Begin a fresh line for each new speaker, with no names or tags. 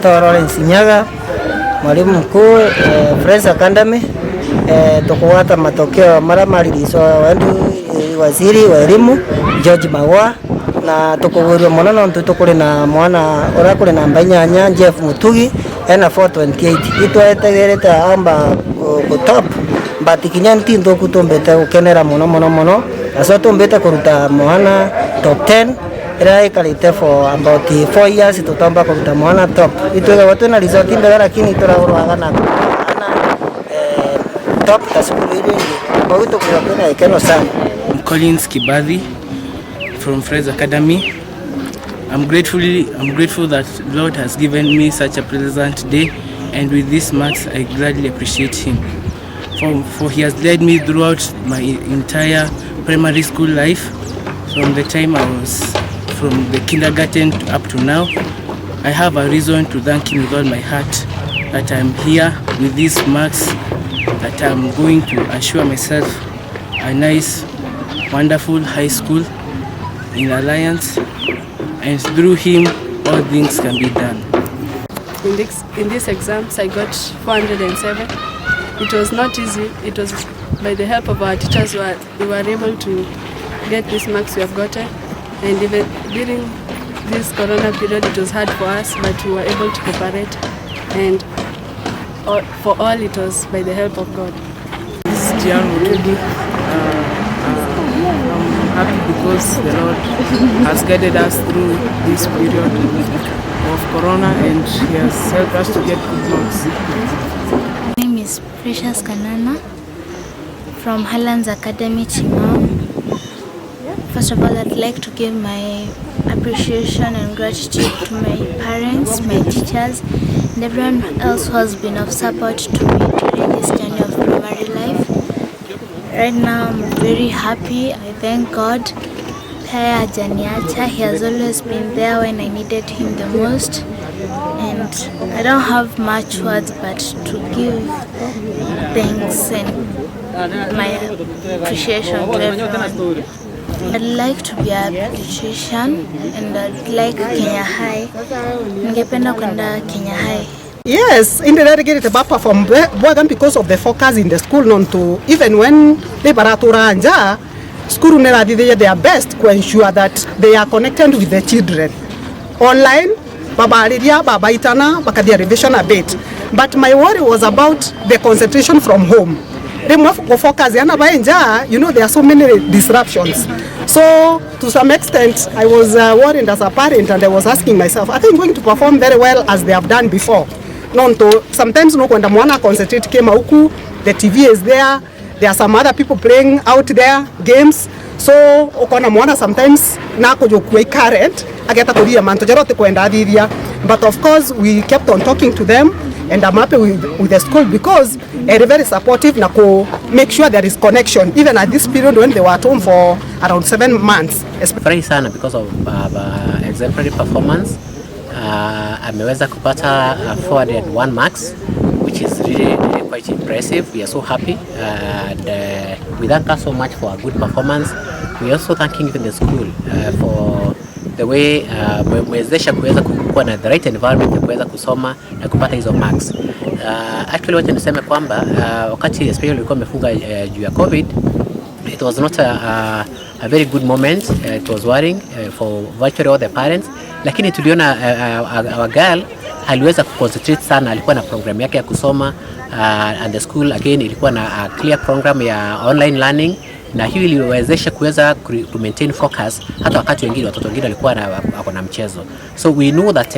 Dr. Lawrence Nyaga, mwalimu mkuu Friends Academy. Tukuwata matokeo mara malizo waziri wa elimu George Magoha, na tukugurio monano tukuri na mwana orakuri na mbanyanya Jeff Mutugi ena 428 itwetegerete amba ku top but kinyanti ndoku tombete ukenera mono aso tombete kuruta mwana top 10 era ikalite for about 4 years tutamba kuruta mwana top itwega watu na result mbele, lakini turagorwaga na top tasubiri kwa wito kwa ikeno sana.
Collins Kibadhi from Friends Academy. I'm grateful that Lord has given me such a pleasant day, and with this marks I gladly appreciate him for he has led me throughout my entire primary school life, from the time I was from the kindergarten up to now. I have a reason to thank him with all my heart that I'm here with these marks, that I'm going to assure myself a nice, wonderful high school in Alliance, and through him all things can be done.
In these exams I got 407. It was not easy. It was by the help of our teachers we were able to get these marks we have gotten, and even during this corona period it was hard for us, but we were able to cooperate, and for all it was by the help of God.
This is Gian Mutugi. I'm happy because the Lord has guided us through this period of corona, and he has helped us to get good marks.
My name is Precious Kanana from Highlands Academy, Chimao. First of all, I'd like to give my appreciation and gratitude to my parents, my teachers, and everyone else who has been of support to me during this journey of primary life. Right now, I'm very happy. I thank God. He has always been there when I needed him the most. And I don't have much words but to give thanks and my appreciation to everyone. I'd like to be a pediatrician, and I'd like Kenya High. Ningependa kwenda Kenya High.
Yes, in the delegated perform well because of the focus in the school, not to even when they baratura anja school never did their best to ensure that they are connected with the children online. Baba alidia baba itana bakadia revision a bit, but my worry was about the concentration from home. They move focus yana ba nja, you know, there are so many disruptions. So to some extent I was worried as a parent, and I was asking myself, are they going to perform very well as they have done before? Sometimes no kwenda mwana concentrate kema huku, the TV is there are some other people playing out there games, so ukona mwana sometimes nako jokwe current ageta kulia manto jarote kwenda adithia. But of course we kept on talking to them, and I'm happy with the school because they're very supportive na ko make sure there is connection even at this period when they were at home for around 7 months.
Very sana because of exemplary performance. Ameweza kupata 401 marks, which is really quite impressive. We are so happy, and we thank her so much for a good performance. We also thanking even the school for the way mwezesha kuweza kuwa na the right environment ya kuweza kusoma na kupata hizo marks. Actually wacha niseme kwamba wakati especially ulikuwa umefunga juu ya COVID, it was not a very good moment. It was worrying for virtually all the parents, lakini tuliona our girl aliweza kuconcentrate sana, alikuwa na program yake ya kusoma, and the school again ilikuwa na clear program ya online learning, na hiyo iliwezesha kuweza to maintain focus hata wakati wengine watoto wengine walikuwa na mchezo. So we know that